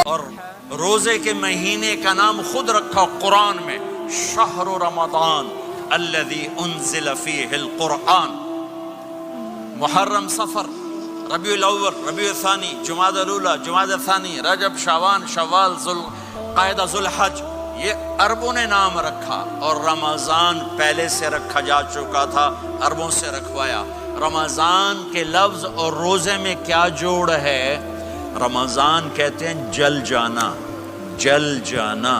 اور روزے کے مہینے کا نام خود رکھا قرآن میں، شہر رمضان الذی انزل فیہ القرآن۔ محرم، صفر، ربیع الاول، ربیع الثانی، جمادی الاولی، جمادی الثانی، رجب، شعبان، شوال، ذوالقعدہ، ذوالحج، یہ عربوں نے نام رکھا، اور رمضان پہلے سے رکھا جا چکا تھا، عربوں سے رکھوایا۔ رمضان کے لفظ اور روزے میں کیا جوڑ ہے؟ رمضان کہتے ہیں جل جانا، جل جانا،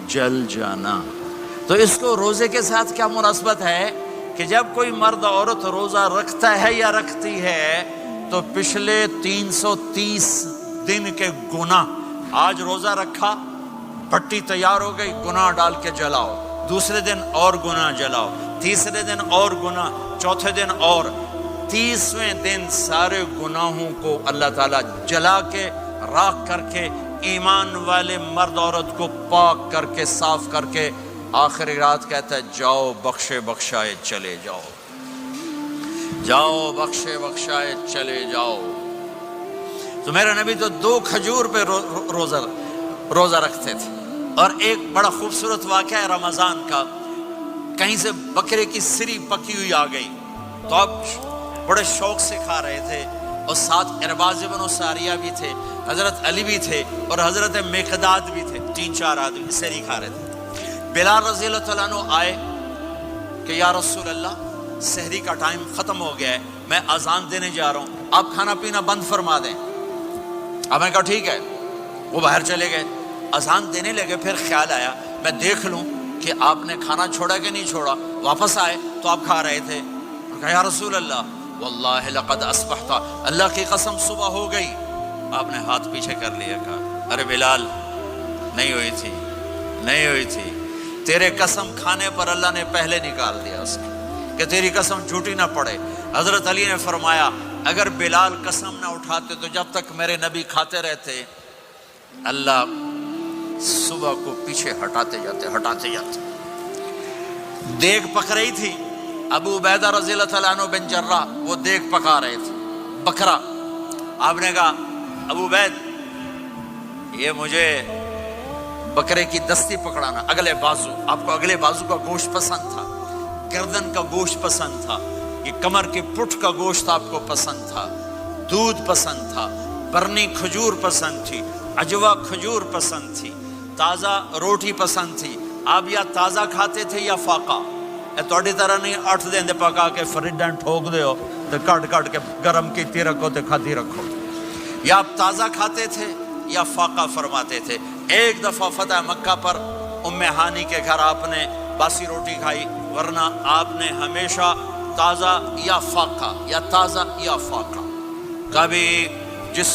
جل جانا۔ تو اس کو روزے کے ساتھ کیا مناسبت ہے کہ جب کوئی مرد عورت روزہ رکھتا ہے یا رکھتی ہے تو پچھلے 330 دن کے گناہ، آج روزہ رکھا، پٹی تیار ہو گئی، گناہ ڈال کے جلاؤ، دوسرے دن اور گناہ جلاؤ، تیسرے دن اور گناہ، چوتھے دن اور، 30ویں دن سارے گناہوں کو اللہ تعالیٰ جلا کے، راکھ کر کے، ایمان والے مرد عورت کو پاک کر کے، صاف کر کے، آخری رات کہتا ہے جاؤ بخشے بخشائے چلے جاؤ، جاؤ بخشے بخشائے چلے جاؤ۔ تو میرا نبی تو 2 کھجور پہ روزہ رکھتے تھے۔ اور ایک بڑا خوبصورت واقعہ ہے رمضان کا، کہیں سے بکرے کی سری پکی ہوئی آ گئی تو اب بڑے شوق سے کھا رہے تھے، اور ساتھ ارباز بن ساریہ بھی تھے، حضرت علی بھی تھے، اور حضرت مقداد بھی تھے، 3-4 آدمی سری کھا رہے تھے۔ بلال رضی اللہ تعالیٰ عنہ آئے کہ یا رسول اللہ سحری کا ٹائم ختم ہو گیا ہے، میں اذان دینے جا رہا ہوں، آپ کھانا پینا بند فرما دیں۔ اب میں کہا ٹھیک ہے، وہ باہر چلے گئے، اذان دینے لگے، پھر خیال آیا میں دیکھ لوں کہ آپ نے کھانا چھوڑا کہ نہیں چھوڑا، واپس آئے تو آپ کھا رہے تھے، کہا یا رسول اللہ واللہ لقد اصبحت، اللہ کی قسم صبح ہو گئی۔ آپ نے ہاتھ پیچھے کر لیا، کہا ارے بلال نہیں ہوئی تھی، نہیں ہوئی تھی، تیرے قسم کھانے پر اللہ نے پہلے نکال دیا اس کو کہ تیری قسم جھوٹی نہ پڑے۔ حضرت علی نے فرمایا اگر بلال قسم نہ اٹھاتے تو جب تک میرے نبی کھاتے رہتے اللہ صبح کو پیچھے ہٹاتے جاتے۔ دیگ پک رہی تھی، ابو عبیدہ رضی اللہ تعالیٰ عنہ بن جراح وہ دیگ پکا رہے تھے، بکرا۔ آپ نے کہا ابو عبید یہ مجھے بکرے کی دستی پکڑانا، اگلے بازو، آپ کو اگلے بازو کا گوشت پسند تھا، گردن کا گوشت پسند تھا، یہ کمر کے پٹھ کا گوشت آپ کو پسند تھا، دودھ پسند تھا، برنی کھجور پسند تھی، عجوا کھجور پسند تھی، تازہ روٹی پسند تھی۔ آپ یا تازہ کھاتے تھے یا فاقہ، توڑی طرح نہیں 8 دن دے پکا کے فریڈاں ٹھوک دے ہو تو کٹ کے گرم کیتی رکھو تو کھاتی رکھو، یا آپ تازہ کھاتے تھے یا فاقہ فرماتے تھے۔ ایک دفعہ فتح مکہ پر ام ہانی کے گھر آپ نے باسی روٹی کھائی، ورنہ آپ نے ہمیشہ تازہ یا فاقہ، یا تازہ یا فاقہ، کبھی جس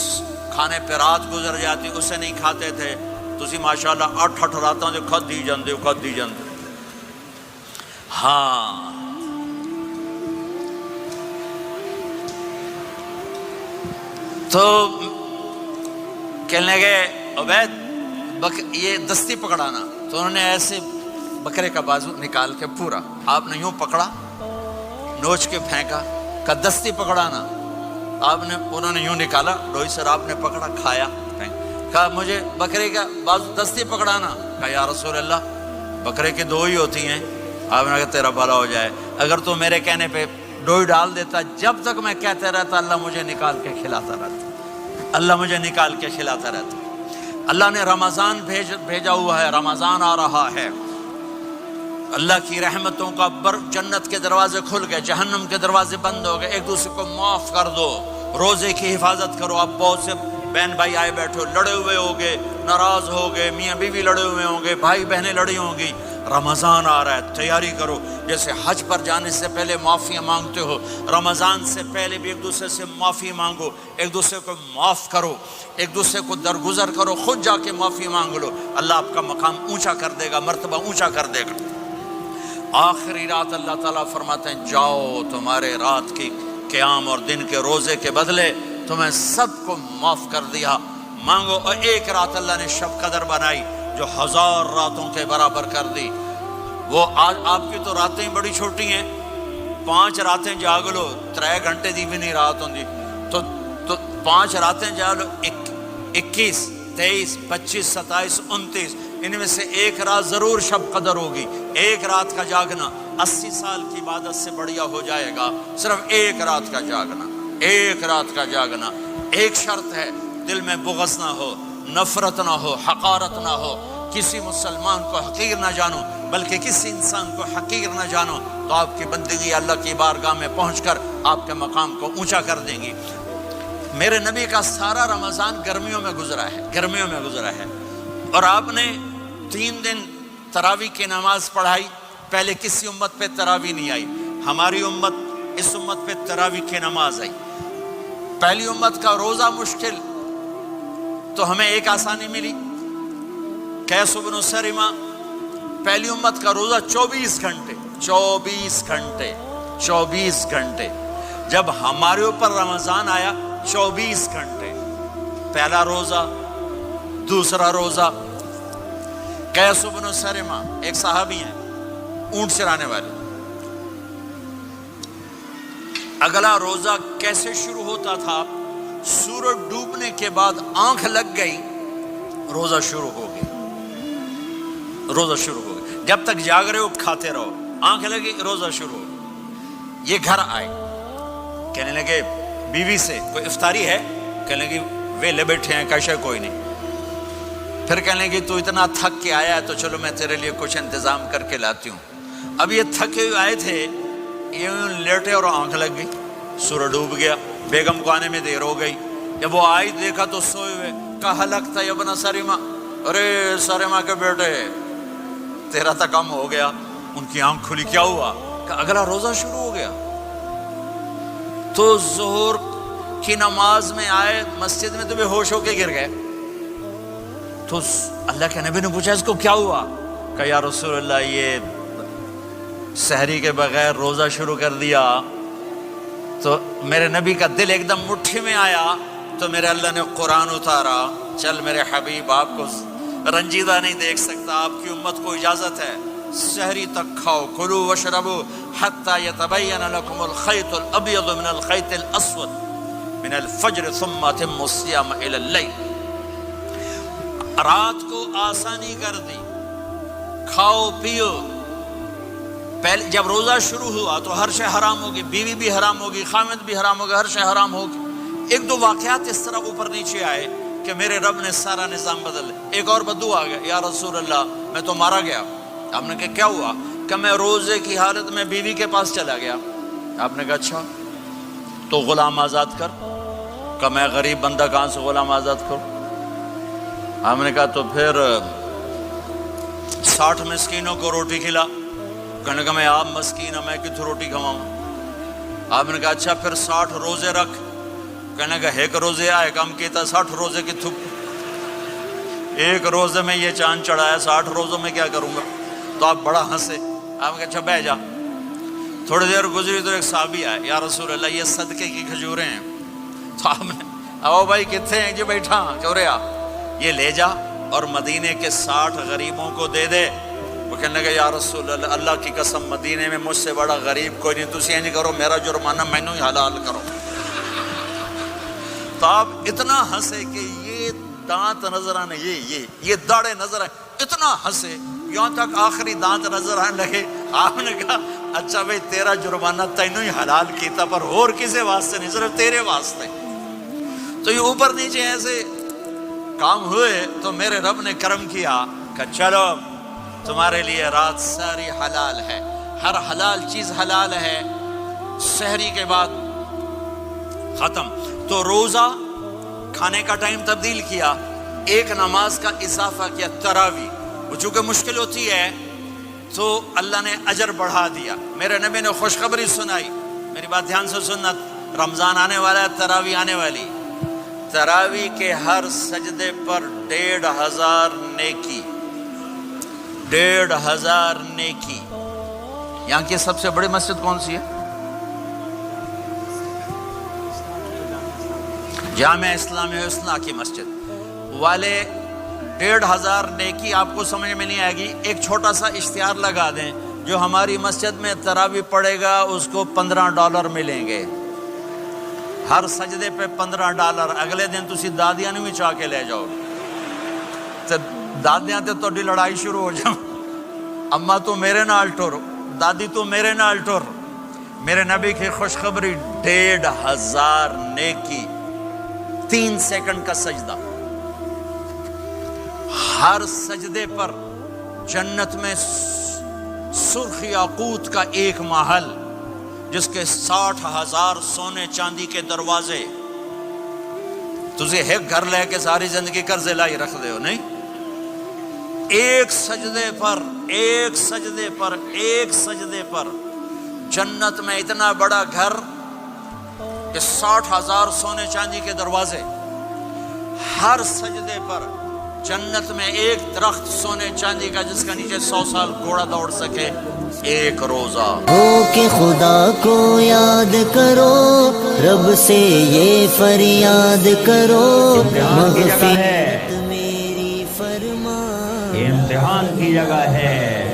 کھانے پہ رات گزر جاتی اسے نہیں کھاتے تھے۔ تسی ماشاءاللہ 8 راتاں جو کھدی جاندے ہو۔ ہاں تو کہنے لگے عبید یہ دستی پکڑانا، تو انہوں نے ایسے بکرے کا بازو نکال کے پورا آپ نے یوں پکڑا، نوچ کے پھینکا، کہ دستی پکڑانا، انہوں نے یوں نکالا، ڈوئی سر آپ نے پکڑا، کھایا، کہا مجھے بکرے کا بازو دستی پکڑانا، کہا یا رسول اللہ بکرے کی 2 ہی ہوتی ہیں۔ آپ نے کہا تیرا بھلا ہو جائے، اگر تو میرے کہنے پہ ڈوئی ڈال دیتا، جب تک میں کہتے رہتا اللہ مجھے نکال کے کھلاتا رہتا، اللہ مجھے نکال کے کھلاتا رہتا۔ اللہ نے رمضان بھیجا ہوا ہے، رمضان آ رہا ہے، اللہ کی رحمتوں کا جنت کے دروازے کھل گئے، جہنم کے دروازے بند ہو گئے، ایک دوسرے کو معاف کر دو، روزے کی حفاظت کرو۔ اب بہت سے بہن بھائی آئے بیٹھو، لڑے ہوئے ہوگے، ناراض ہوگے، میاں بیوی لڑے ہوئے ہوں گے، بھائی بہنیں لڑی ہوں گی، رمضان آ رہا ہے، تیاری کرو۔ جیسے حج پر جانے سے پہلے معافیاں مانگتے ہو، رمضان سے پہلے بھی ایک دوسرے سے معافی مانگو، ایک دوسرے کو معاف کرو، ایک دوسرے کو درگزر کرو، خود جا کے معافی مانگ لو، اللہ آپ کا مقام اونچا کر دے گا، مرتبہ اونچا کر دے گا۔ آخری رات اللہ تعالیٰ فرماتے ہیں جاؤ، تمہارے رات کی قیام اور دن کے روزے کے بدلے تمہیں سب کو معاف کر دیا، مانگو۔ اور ایک رات اللہ نے شب قدر بنائی جو 1000 راتوں کے برابر کر دی۔ وہ آج آپ کی تو راتیں بڑی چھوٹی ہیں، 5 راتیں جاگ لو، 3 گھنٹے دی بھی نہیں رات ہوندی، تو 5 راتیں جاگ لو، 21 23, 25, 27, 29 ان میں سے ایک رات ضرور شب قدر ہوگی. ایک رات کا جاگنا 80 سال کی عبادت سے بڑھیا ہو جائے گا. صرف ایک رات کا جاگنا, ایک رات کا جاگنا. ایک شرط ہے, دل میں بغض نہ ہو, نفرت نہ ہو, حقارت نہ ہو. کسی مسلمان کو حقیر نہ جانو, بلکہ کسی انسان کو حقیر نہ جانو, تو آپ کی بندگی اللہ کی بارگاہ میں پہنچ کر آپ کے مقام کو اونچا کر دیں گی. میرے نبی کا سارا رمضان گرمیوں میں گزرا ہے, گرمیوں میں گزرا ہے. اور آپ نے 3 دن تراویح کی نماز پڑھائی. پہلے کسی امت پہ تراویح نہیں آئی. ہماری امت, اس امت پہ تراویح کی نماز آئی. پہلی امت کا روزہ مشکل, تو ہمیں ایک آسانی ملی. قیس بن سرمہ, پہلی امت کا روزہ 24 گھنٹے, 24 گھنٹے, 24 گھنٹے. جب ہمارے اوپر رمضان آیا 24 گھنٹے. پہلا روزہ, دوسرا روزہ. قیس بن سرمہ ایک صحابی ہیں, اونٹ چرانے والے. اگلا روزہ کیسے شروع ہوتا تھا؟ سورج ڈوبنے کے بعد آنکھ لگ گئی, روزہ شروع ہو گیا, روزہ شروع ہو گیا. جب تک جاگ رہے ہو کھاتے رہو, آنکھ لگی روزہ شروع ہو گیا. یہ گھر آئے, کہنے لگے بیوی سے کوئی افطاری ہے؟ کہنے لگے ویلے بیٹھے ہیں, کیسے کوئی نہیں. پھر کہنے لگے تو اتنا تھک کے آیا ہے تو چلو میں تیرے لیے کچھ انتظام کر کے لاتی ہوں. اب یہ تھکے ہوئے آئے تھے, یہ لیٹے اور آنکھ لگ گئی, سورج ڈوب گیا. بیگم کو آنے میں دیر ہو گئی. جب وہ آئی دیکھا تو سوئے ہوئے. کہا لگتا ہے ابن سرمہ, ارے سرمہ کے بیٹے تیرا تو کم ہو گیا. ان کی آنکھ کھلی, کیا ہوا؟ کہ اگلا روزہ شروع ہو گیا. تو ظہر کی نماز میں آئے مسجد میں تو بے ہوش ہو کے گر گئے. تو اللہ کے نبی نے پوچھا اس کو کیا ہوا؟ کہ یا رسول اللہ یہ سحری کے بغیر روزہ شروع کر دیا. تو میرے نبی کا دل ایک دم مٹھی میں آیا. تو میرے اللہ نے قرآن اتارا, چل میرے حبیب آپ کو رنجیدہ نہیں دیکھ سکتا, آپ کی امت کو اجازت ہے سحری تک کھاؤ, کلوا واشربوا حتی یتبین لکم الخیط الابیض من الخیط الاسود من الفجر ثم اتموا الصیام الی اللیل. رات کو آسانی کر دی, کھاؤ پیو. پہلے جب روزہ شروع ہوا تو ہر شے حرام ہوگی, بیوی بھی حرام ہوگی, خامد بھی حرام ہوگا, ہر شے حرام ہوگی. 1-2 واقعات اس طرح اوپر نیچے آئے کہ میرے رب نے سارا نظام بدل. ایک اور بدو آ گیا, یا رسول اللہ میں تو مارا گیا. آپ نے کہا کیا ہوا؟ کہ میں روزے کی حالت میں بیوی کے پاس چلا گیا. آپ نے کہا اچھا تو غلام آزاد کر. کہ میں غریب بندہ کہاں سے غلام آزاد کروں؟ آپ نے کہا تو پھر 60 مسکینوں کو روٹی کھلا. کہنے کا میں آپ مسکین ہوں, میں کتوں روٹی کھواؤں؟ آپ نے کہا اچھا پھر 60 روزے رکھ. کہنے کا ایک روزے آئے کم کیتا, 60 روزے کی تھک, ایک روزے میں یہ چاند چڑھایا, 60 روزوں میں کیا کروں گا؟ تو آپ بڑا ہنسے. آپ نے کہا اچھا بیٹھ جا. تھوڑی دیر گزری تو ایک صحابی آئے, یا رسول اللہ یہ صدقے کی کھجوریں ہیں. تو آپ نے او بھائی کتنے ہیں؟ جی بیٹھا چوریا, یہ لے جا اور مدینے کے 60 غریبوں کو دے دے. وہ کہنے لگا یا رسول اللہ, اللہ کی قسم مدینے میں مجھ سے بڑا غریب کوئی نہیں, تسی یہ نہیں کرو, میرا جرمانہ مینوں ہی حلال کرو. تو آپ اتنا ہنسے کہ یہ دانت نظر آنے, یہ داڑے نظر آئے, اتنا ہنسے یہاں تک آخری دانت نظر آنے لگے. آپ نے کہا اچھا بھائی تیرا جرمانہ تینوں ہی حلال کیتا, پر اور کسی واسطے نہیں, صرف تیرے واسطے. تو یہ اوپر نیچے ایسے کام ہوئے تو میرے رب نے کرم کیا کہ چلو تمہارے لیے رات ساری حلال ہے, ہر حلال چیز حلال ہے. سحری کے بعد ختم. تو روزہ کھانے کا ٹائم تبدیل کیا, ایک نماز کا اضافہ کیا, تراویح. وہ چونکہ مشکل ہوتی ہے تو اللہ نے اجر بڑھا دیا. میرے نبی نے خوشخبری سنائی, میری بات دھیان سے سننا, رمضان آنے والا ہے, تراویح آنے والی. تراویح کے ہر سجدے پر 1500 نیکی, 1500 نیکی. یہاں کی سب سے بڑی مسجد کون سی ہے؟ جامع اسلامی حسنہ کی مسجد والے. 1500 نیکی آپ کو سمجھ میں نہیں آئے گی. ایک چھوٹا سا اشتہار لگا دیں, جو ہماری مسجد میں تراویح پڑے گا اس کو $15 ملیں گے, ہر سجدے پہ $15. اگلے دن تسی دادیاں نہیں چاہ کے لے جاؤ. دادیاں تے تہاڈی لڑائی شروع ہو جائے، اما تو میرے نال ٹر، دادی تو میرے نال ٹر۔ میرے نبی کی خوشخبری 1500 نیکی، 3 سیکنڈ کا سجدہ، ہر سجدے پر جنت میں سرخ یاقوت کا ایک محل جس کے 60,000 سونے چاندی کے دروازے۔ تجھے ایک گھر لے کے ساری زندگی قرضے لائی رکھ دے ہو نہیں؟ ایک سجدے پر، ایک سجدے پر، ایک سجدے پر جنت میں اتنا بڑا گھر کہ 60,000 سونے چاندی کے دروازے، ہر سجدے پر جنت میں ایک درخت سونے چاندی کا جس کا نیچے 100 سال گھوڑا دوڑ سکے، ایک روزہ۔ ہو کہ خدا کو یاد کرو، رب سے یہ فریاد کرو، مغفرت میری فرما۔ یہ امتحان کی جگہ ہے۔